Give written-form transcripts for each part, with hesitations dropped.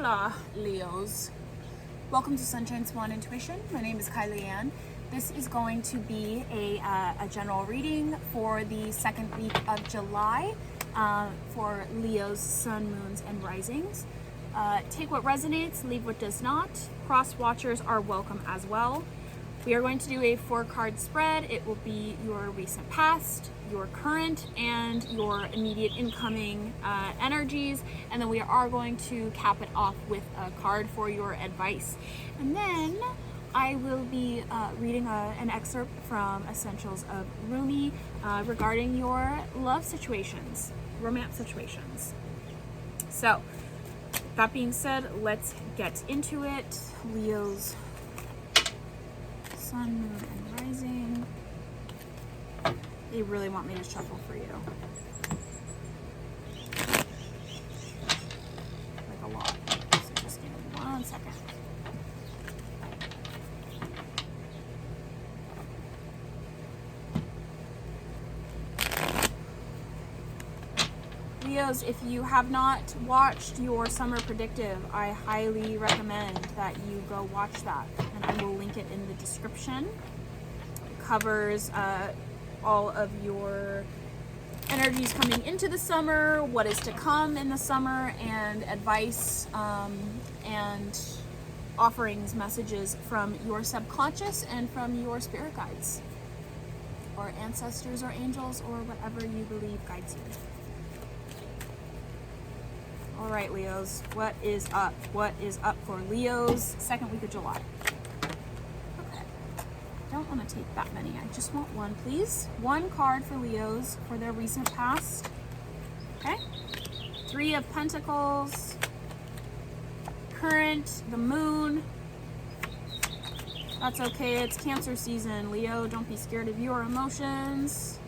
Hola, Leos. Welcome to Sunshine Swan Intuition. My name is Kyliann. This is going to be a general reading for the second week of July for Leo's sun, moons, and risings. Take what resonates, leave what does not. Cross watchers are welcome as well. We are going to do a 4-card spread. It will be your recent past, your current, and your immediate incoming energies. And then we are going to cap it off with a card for your advice. And then I will be reading an excerpt from Essentials of Rumi regarding your love situations, romance situations. So, that being said, let's get into it. Leo's sun, moon, and rising. They really want me to shuffle for you. Like a lot. So just give me 1 second. Leos, if you have not watched your summer predictive, I highly recommend that you go watch that, and I will link it in the description. It covers all of your energies coming into the summer, what is to come in the summer, and advice and offerings, messages from your subconscious and from your spirit guides or ancestors or angels or whatever you believe guides you. All right, Leos, what is up? What is up for Leo's second week of July? Okay, don't want to take that many. I just want one, please. One card for Leos for their recent past. Okay, 3 of Pentacles, current, the moon. That's okay, it's Cancer season. Leo, don't be scared of your emotions.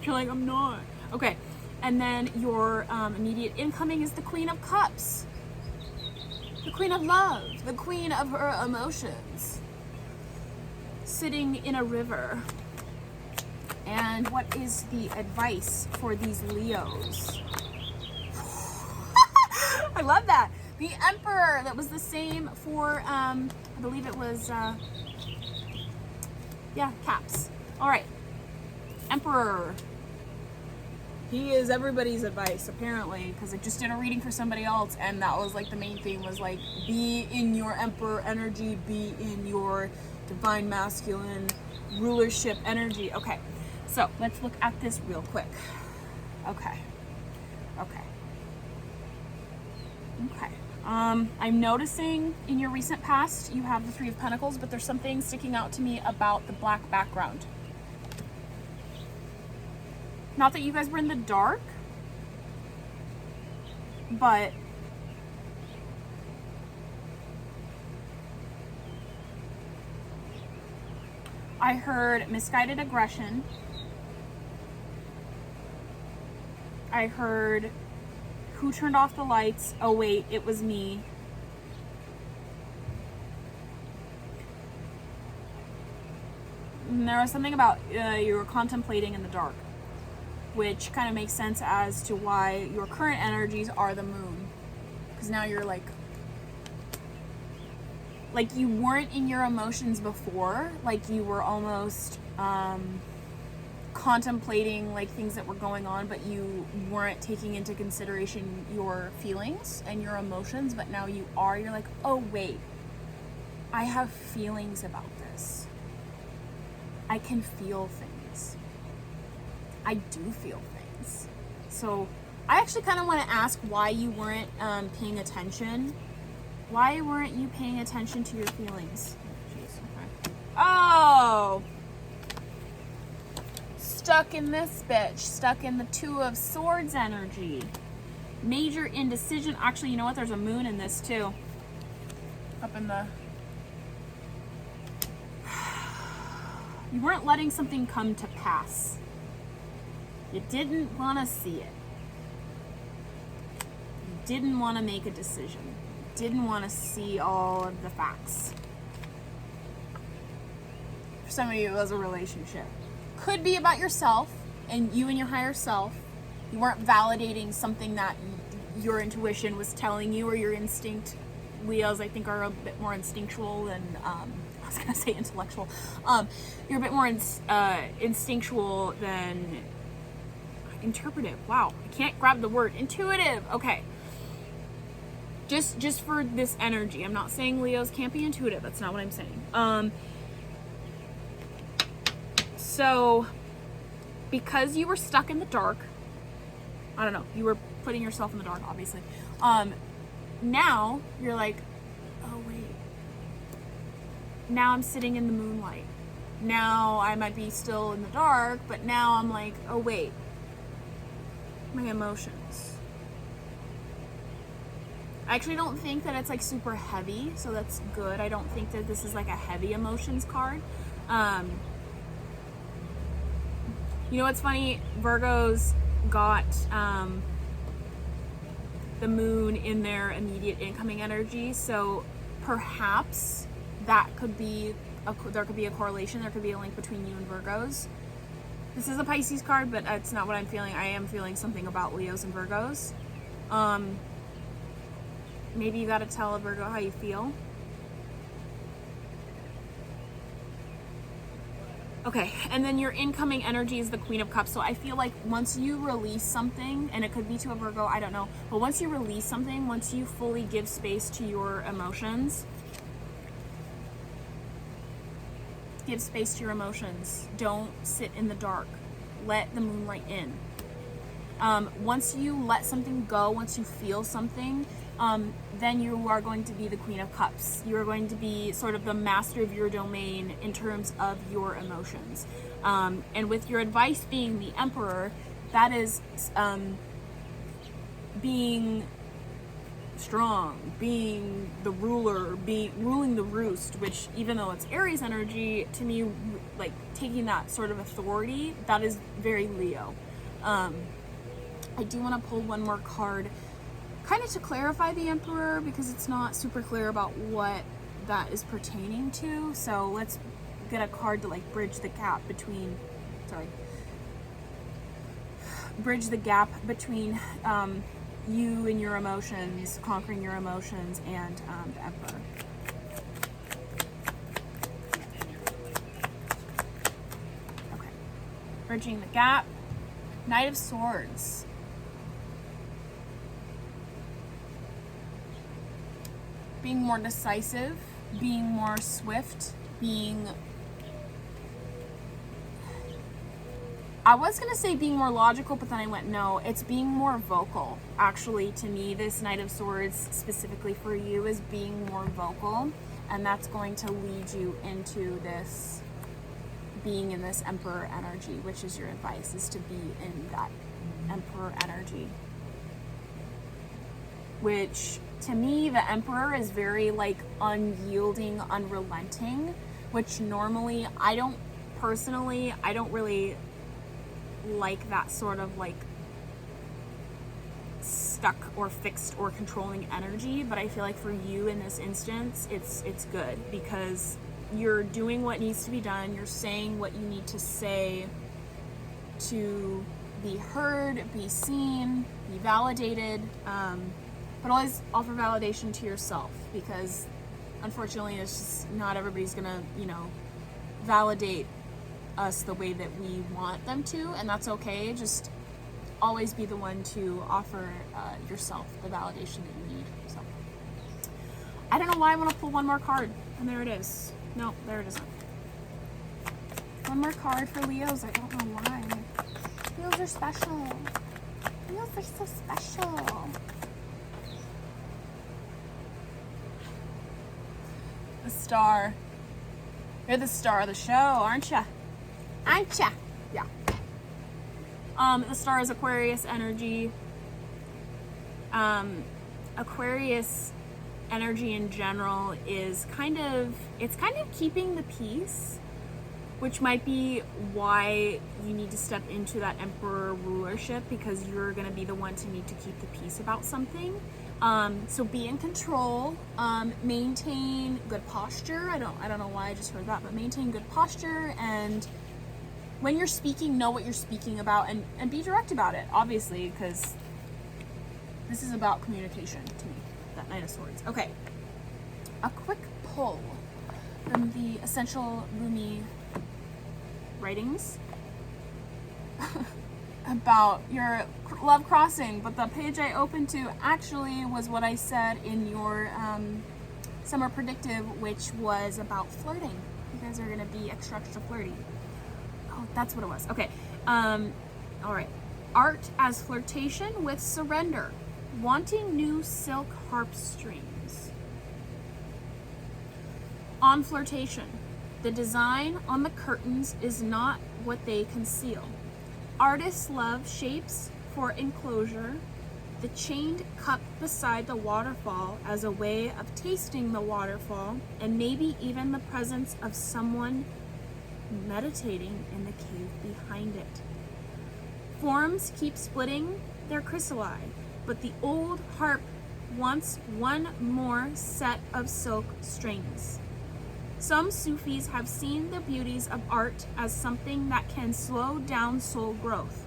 You're like, I'm not. Okay. And then your immediate incoming is the Queen of Cups. The Queen of Love. The Queen of her emotions. Sitting in a river. And what is the advice for these Leos? I love that. The Emperor. That was the same for, I believe it was, Caps. All right. Emperor. He is everybody's advice, apparently, because I just did a reading for somebody else, and that was like the main thing was like, be in your Emperor energy, be in your divine masculine rulership energy. Okay, so let's look at this real quick. Okay. I'm noticing in your recent past, you have the 3 of Pentacles, but there's something sticking out to me about the black background. Not that you guys were in the dark, but I heard misguided aggression. I heard who turned off the lights? Oh wait, it was me. And there was something about you were contemplating in the dark, which kind of makes sense as to why your current energies are the moon. Because now you're like you weren't in your emotions before, like you were almost contemplating like things that were going on, but you weren't taking into consideration your feelings and your emotions, but now you are. You're like, oh wait, I have feelings about this. I can feel things. I do feel things. So I actually kind of want to ask why you weren't paying attention. Why weren't you paying attention to your feelings? Jeez, okay. Oh! Stuck in this bitch. Stuck in the 2 of Swords energy. Major indecision. Actually, you know what? There's a moon in this too. Up in the... You weren't letting something come to pass. You didn't want to see it. You didn't want to make a decision. You didn't want to see all of the facts. For some of you, it was a relationship. Could be about yourself and you and your higher self. You weren't validating something that your intuition was telling you, or your instinct. Leos, I think, are a bit more instinctual than, I was going to say intellectual. You're a bit more instinctual than interpretive. Wow, I can't grab the word. Intuitive. Okay. Just for this energy. I'm not saying Leos can't be intuitive. That's not what I'm saying. So, because you were stuck in the dark, I don't know, you were putting yourself in the dark, obviously. Now you're like, oh wait, now I'm sitting in the moonlight. Now I might be still in the dark, but now I'm like, oh wait, my emotions. I actually don't think that it's like super heavy, so that's good. I don't think that this is like a heavy emotions card. You know what's funny? Virgos got the moon in their immediate incoming energy, so perhaps that could be there could be a correlation. There could be a link between you and Virgos. This is a Pisces card, but that's not what I'm feeling. I am feeling something about Leos and Virgos. Maybe you got to tell a Virgo how you feel. Okay, and then your incoming energy is the Queen of Cups. So I feel like once you release something, and it could be to a Virgo, I don't know, but once you release something, once you fully give space to your emotions, give space to your emotions. Don't sit in the dark. Let the moonlight in. Once you let something go, once you feel something, then you are going to be the Queen of Cups. You are going to be sort of the master of your domain in terms of your emotions. And with your advice being the Emperor, that is being strong, being the ruler, ruling the roost, which even though it's Aries energy, to me, like taking that sort of authority, that is very Leo. I do want to pull one more card kind of to clarify the Emperor, because it's not super clear about what that is pertaining to. So let's get a card to like bridge the gap between you and your emotions, conquering your emotions, and the Emperor. Okay, bridging the gap. Knight of Swords. Being more decisive, being more swift, I was going to say being more logical, but then I went, no, it's being more vocal. Actually, to me, this Knight of Swords, specifically for you, is being more vocal, and that's going to lead you into this, being in this Emperor energy, which is your advice, is to be in that Emperor energy. Which, to me, the Emperor is very, like, unyielding, unrelenting, which normally, I don't really like that sort of, like, stuck or fixed or controlling energy, but I feel like for you in this instance, it's good, because you're doing what needs to be done, you're saying what you need to say to be heard, be seen, be validated, but always offer validation to yourself, because unfortunately it's just not everybody's gonna, validate us the way that we want them to, and that's okay. Just always be the one to offer yourself the validation that you need. So I don't know why I want to pull one more card, and there it is. No, there it isn't. One more card for Leos. I don't know why. Leos are special. Leos are so special. The Star. You're the star of the show, aren't ya? Aren't ya? Yeah. The Star is Aquarius energy. Aquarius energy in general is kind of keeping the peace, which might be why you need to step into that Emperor rulership, because you're going to be the one to need to keep the peace about something. So be in control, maintain good posture. I don't know why I just heard that, but maintain good posture, and when you're speaking, know what you're speaking about, and be direct about it, obviously, because This is about communication to me, that Knight of Swords. Okay, a quick pull from the Essential Rumi writings about your love crossing, but the page I opened to actually was what I said in your summer predictive, which was about flirting. You guys are gonna be extra flirty. Oh, that's what it was. Okay, all right. Art as flirtation with surrender. Wanting new silk harp strings. On flirtation, the design on the curtains is not what they conceal. Artists love shapes for enclosure, the chained cup beside the waterfall as a way of tasting the waterfall, and maybe even the presence of someone meditating in the cave behind it. Forms keep splitting their chrysalli, but the old harp wants one more set of silk strings. Some Sufis have seen the beauties of art as something that can slow down soul growth.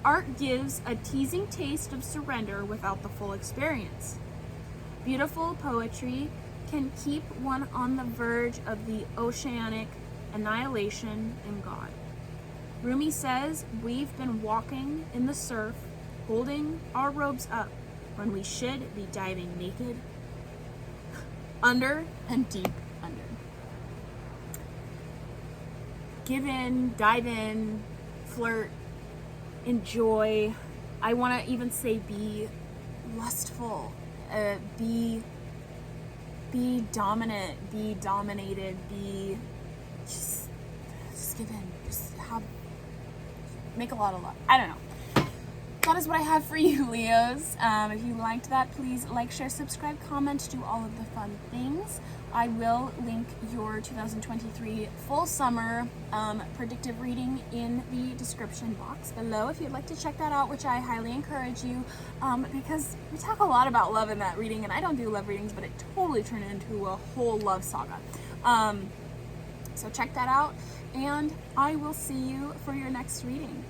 Art gives a teasing taste of surrender without the full experience. Beautiful poetry can keep one on the verge of the oceanic annihilation in God. Rumi says we've been walking in the surf, holding our robes up, when we should be diving naked, under and deep under. Give in, dive in, flirt, enjoy. I want to even say be lustful, be dominant, be dominated, be just give in, just make a lot of love. I don't know. That is what I have for you, Leos. If you liked that, please like, share, subscribe, comment, do all of the fun things. I will link your 2023 full summer predictive reading in the description box below if you'd like to check that out, which I highly encourage you, because we talk a lot about love in that reading, and I don't do love readings, but it totally turned into a whole love saga. So check that out, and I will see you for your next reading.